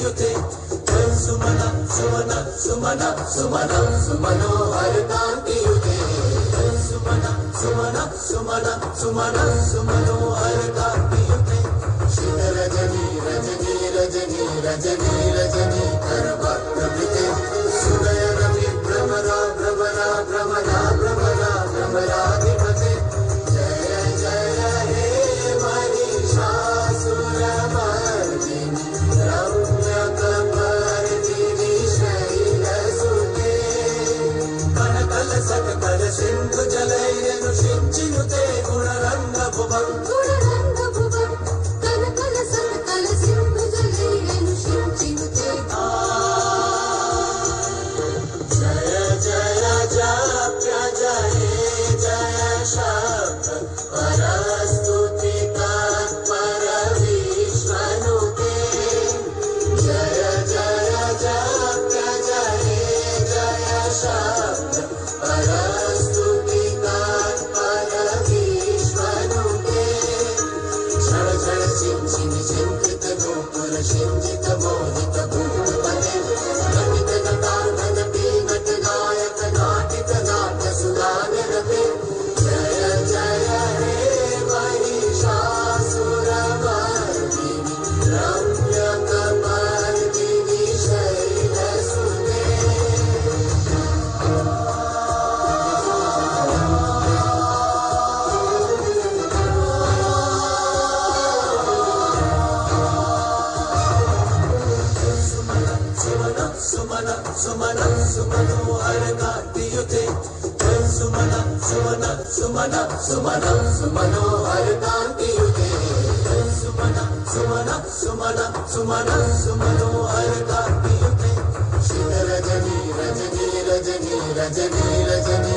Bidyute, Sumana, Sumana, Sumana, Sumana, Sumano, Harakantiyute, Sumana, Sumana, Sumana, Sumana, Sumano, Harakantiyute, Shita Rajani, Rajani, Rajani, Rajani, Rajani, Karabhakrabhite, Sudaya Ravi, Brahmana, Brahmana, Brahmana, Brahmana, Brahmana, Dhipate, Jaya, Jaya, He, Mahishasuramardini, Ramya Kapardini, Shaila Sute, Kanakala Sakakala Sindhu Jalayanu Shinchinute, Gunaranga Bhuvam, Gunaranga Bhuvam, Kanakala Sakakala Sindhu Jalayanu Shinchinute. Jaya Jaya Japya Jaya Jaya Shabda Parastutika Paravishwanuke, Jaya Jaya Japya Jaya Jaya Shabda Parastutika Paravishwanuke, Jhara Jhara Chinchini Chinkita Gopura Shinjita Modita Bhutapate, Natita Natarvana Pingat Nayaka Natika Natya Sudanirate, Jaya Jaya He Mahishasuramardini, Ramya Kapardini, Shaila Sute. Sumana, Sumana, Sumana, Sumano, Harakantiyute, Sumana, Sumana, Sumana, Sumana, Sumano, Harakantiyute, Sumana, Sumana, Sumana, Sumana, Sumano, Harakantiyute, Shita Rajani, Rajani, Rajani, Rajani, Rajani,